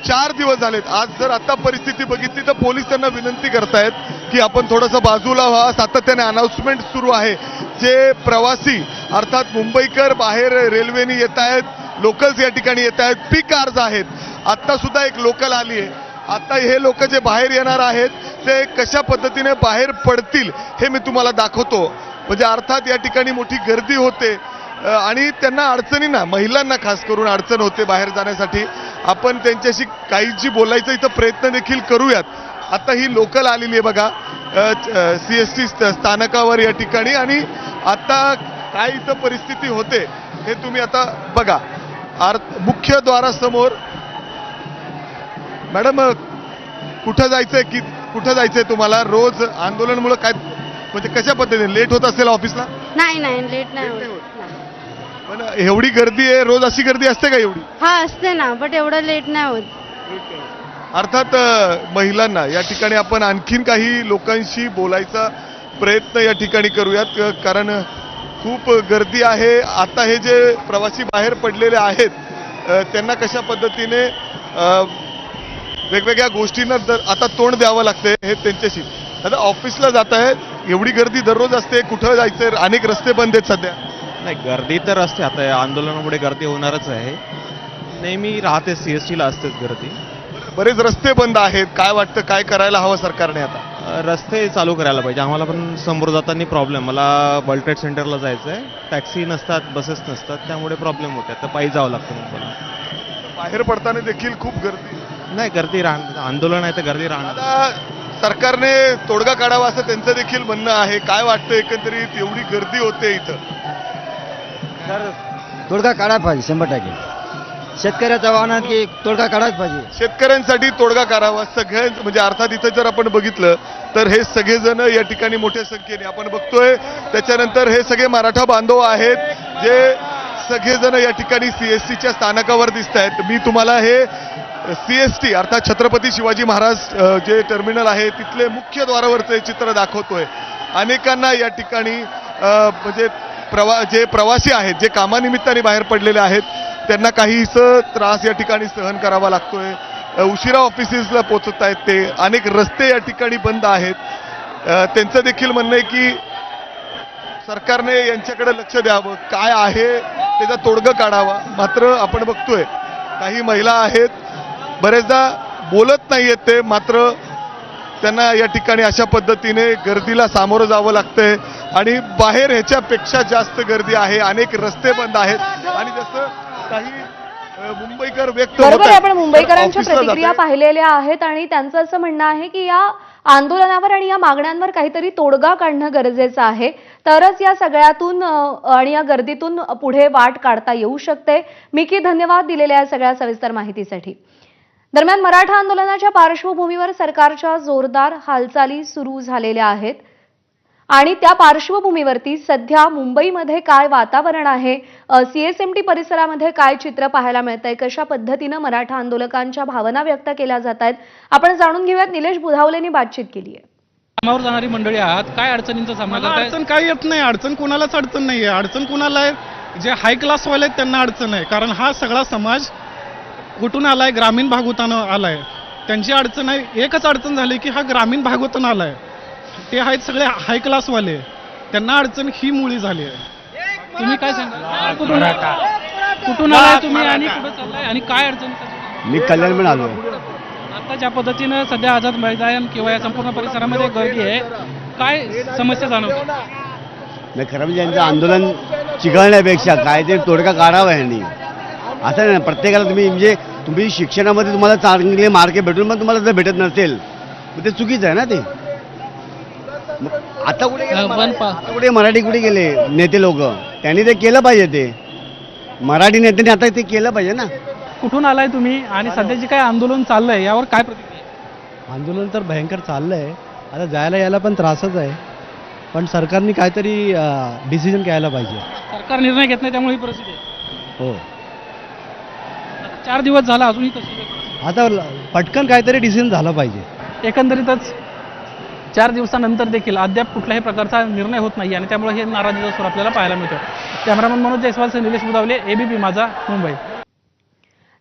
4 दिवस झालेत. आज जर आता परिस्थिती बघितली तर पोलीस त्यांना विनंती करतायत की आपण थोडंसं बाजूला व्हा. सातत्याने अनाउन्समेंट सुरू आहे. जे प्रवासी अर्थात मुंबईकर बाहेर रेल्वेने येत आहेत, लोकल्स या ठिकाणी येत आहेत, पीक कार्स आहेत. आता सुद्धा एक लोकल आली आहे. आता हे लोक जे बाहेर येणार आहेत ते कशा पद्धतीने बाहेर पडतील हे मी तुम्हाला दाखवतो. म्हणजे अर्थात या ठिकाणी मोठी गर्दी होते आणि त्यांना अडचणींना, महिलांना खास करून अडचण होते बाहेर जाण्यासाठी. आपण त्यांच्याशी काही जी बोलायचं इथं प्रयत्न देखील करूयात. आता ही लोकल आलेली आहे बघा सीएसटी स्थानकावर या ठिकाणी आणि आता काय इथं परिस्थिती होते हे तुम्ही आता बघा. मुख्य द्वारासमोर. मॅडम, कुठं जायचंय, की कुठं जायचंय तुम्हाला? रोज आंदोलनमुळे काय म्हणजे कशा पद्धतीने लेट होत असेल ऑफिसला? नाही लेट नाही होत. पण एवढी गर्दी आहे, रोज अशी गर्दी असते का एवढी? हा असते ना, बट एवढं लेट नाही होत. अर्थात महिलांना या ठिकाणी आपण आणखीन काही लोकांशी बोलायचा प्रयत्न या ठिकाणी करूयात, कारण खूप गर्दी आहे. आता हे जे प्रवासी बाहेर पडलेले आहेत त्यांना कशा पद्धतीने वेगवेगळ्या गोष्टींना आता तोंड द्यावं लागतंय हे त्यांच्याशी. आता ऑफिसला जात आहेत, एवढी गर्दी दररोज असते, कुठं जायचंय, अनेक रस्ते बंद आहेत सध्या. नाही, गर्दी तर असते. आता आंदोलनामुळे गर्दी होणारच आहे. नेहमी राहते, सीएसटीला असतेच गर्दी. बरेच रस्ते बंद आहेत. काय वाटतं, काय करायला हवं सरकारने आता? रस्ते चालू करायला पाहिजे. आम्हाला पण समोर जाताना प्रॉब्लेम. मला वर्ल्ड ट्रेड सेंटरला जायचं आहे. टॅक्सी नसतात, बसेस नसतात, त्यामुळे प्रॉब्लेम होतात. तर पायी जावं लागतं मुंबईला. बाहेर पडताना देखील खूप गर्दी. नाही, गर्दी राहणार. आंदोलन आहे तर गर्दी राहणार. सरकारने तोडगा काढावा असं त्यांचं देखील म्हणणं आहे. काय वाटतं एकंदरीत एवढी गर्दी होते इथं? तोडगा काढायला पाहिजे 100%. शेतकऱ्याच्या वाहनात तोडगा काढायच पाहिजे. शेतकऱ्यांसाठी तोडगा करावा सगळ्यां म्हणजे अर्थात इथं जर आपण बघितलं तर हे सगळेजण या ठिकाणी मोठ्या संख्येने आपण बघतोय. त्याच्यानंतर हे सगळे मराठा बांधव आहेत जे सगळेजण या ठिकाणी CSTच्या स्थानकावर दिसत आहेत. मी तुम्हाला हे CST अर्थात छत्रपती शिवाजी महाराज जे टर्मिनल आहे तिथले मुख्य द्वारावरचे चित्र दाखवतोय. अनेकांना या ठिकाणी म्हणजे जे प्रवासी आहेत जे कामानिमित्ताने बाहेर पडलेले आहेत त्यांना काहीसं त्रास या ठिकाणी सहन करावा लागतोय. उशिरा ऑफिसेसला पोहोचत आहेत ते. अनेक रस्ते या ठिकाणी बंद आहेत. त्यांचं देखील म्हणणं आहे की सरकारने यांच्याकडे लक्ष द्यावं, काय आहे त्याचा तोडगा काढावा. मात्र आपण बघतोय काही महिला आहेत बरेचदा बोलत नाहीयेत ते, मात्र त्यांना या ठिकाणी अशा पद्धतीने गर्दीला सामोरं जावं लागतंय आणि बाहेर ह्याच्यापेक्षा जास्त गर्दी आहे. अनेक रस्ते बंद आहेत आणि जसं काही मुंबईकर व्यक्त बरोबर होतात, आहे. आपण मुंबईकरांच्या ऑफिसला प्रतिक्रिया जाते. पाहिलेल्या आहेत आणि त्यांचं असं म्हणणं आहे की या आंदोलनावर आणि या मागण्यांवर काहीतरी तोडगा काढणं गरजेचं आहे, तरच या सगळ्यातून आणि या गर्दीतून पुढे वाट काढता येऊ शकते. मिकी, धन्यवाद दिलेल्या या सगळ्या सविस्तर माहितीसाठी. दरम्यान मराठा आंदोलनाच्या पार्श्वभूमीवर सरकारच्या जोरदार हालचाली सुरू झालेल्या आहेत आणि त्या पार्श्वभूमीवरती सध्या मुंबईमध्ये काय वातावरण आहे, CSMT परिसरामध्ये काय चित्र पाहायला मिळतंय, कशा पद्धतीनं मराठा आंदोलकांच्या भावना व्यक्त केल्या जात आहेत, आपण जाणून घेऊयात. निलेश बुधावलेंनी बातचीत केली आहे. कामावर जाणारी मंडळी आहात, काय अडचणींचा सामना करताय? अडचण काय येत नाही. अडचण कोणालाच अडचण नाही आहे. अडचण कोणाला आहे, जे हाय क्लासवाले आहेत त्यांना अडचण आहे. कारण हा सगळा समाज कुठून आलाय, ग्रामीण भागातून आलाय. त्यांची अडचण आहे, एकच अडचण झाली की हा ग्रामीण भागातून आलाय. ते आहेत सगळे हाय क्लासवाले, त्यांना अडचण ही मुळी झाली आहे. तुम्ही काय सांगा, कुठून आलाय तुम्ही आणि कुठं चाललाय आणि काय अडचण? मी कल्याणमध्ये आलो. आता ज्या पद्धतीनं सध्या आझाद मैदान किंवा या संपूर्ण परिसरामध्ये गर्दी आहे, काय समस्या जाणवते? नाही, खरं म्हणजे यांचं आंदोलन चिघळण्यापेक्षा काहीतरी तोडगा काढावा यांनी. असं नाही प्रत्येकाला तुम्ही शिक्षणामध्ये तुम्हाला चांगले मार्क भेटून पण तुम्हाला जर भेटत नसेल तर ते चुकीचं आहे ना. ते आता कुठे मराठी कुठे गेले नेते लोक, त्यांनी ते केलं पाहिजे. ते मराठी नेत्यांनी आता ते केलं पाहिजे ना. कुठून आलाय तुम्ही आणि सध्या जे काय आंदोलन चाललंय यावर काय प्रतिक्रिया? आंदोलन तर भयंकर चाललंय. आता जायला यायला पण त्रासच आहे. पण सरकारने काहीतरी डिसिजन घ्यायला पाहिजे. सरकार निर्णय घेत नाही त्यामुळे ही परिस्थिती आहे. हो, 4 दिवस झाला अजूनही तशी. आता पटकन काहीतरी डिसिजन झाला पाहिजे. एकंदरीतच 4 दिवसानंतर देखील अद्याप कुठल्याही प्रकारचा निर्णय होत नाही आणि त्यामुळे हे नाराजीचा सूर आपल्याला पाहायला मिळतो. कॅमेरामन मनोज जयस्वाल, निलेश बुधावले, ABP माझा, मुंबई.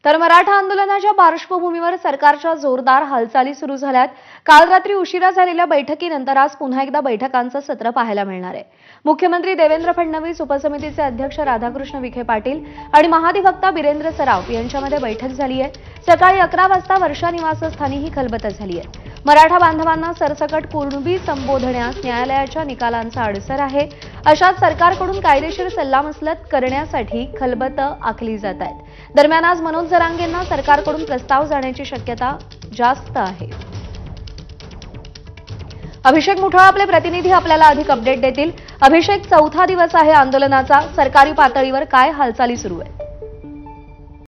तर मराठा आंदोलनाच्या पार्श्वभूमीवर सरकारच्या जोरदार हालचाली सुरू झाल्यात. काल रात्री उशिरा झालेल्या बैठकीनंतर आज पुन्हा एकदा बैठकांचं सत्र पाहायला मिळणार आहे. मुख्यमंत्री देवेंद्र फडणवीस, उपसमितीचे अध्यक्ष राधाकृष्ण विखे पाटील आणि महाधिवक्ता बिरेंद्र सराफ यांच्यामध्ये बैठक झाली आहे. सकाळी 11 वाजता वर्षा निवासस्थानी ही खलबत झाली आहे. मराठा बांधवांना सरसकट कुणबी संबोधण्यास न्यायालयाच्या निकालांचा अडसर आहे. अशात सरकारकडून कायदेशीर सल्लामसलत करण्यासाठी खलबत आखली जात आहेत. दरम्यान आज मनोज जरांगेंना सरकारकडून प्रस्ताव जाण्याची शक्यता जास्त आहे. अभिषेक मुठोळ आपले प्रतिनिधी आपल्याला अधिक अपडेट देतील. अभिषेक, 4था दिवस आहे आंदोलनाचा. सरकारी पातळीवर काय हालचाली सुरू आहेत?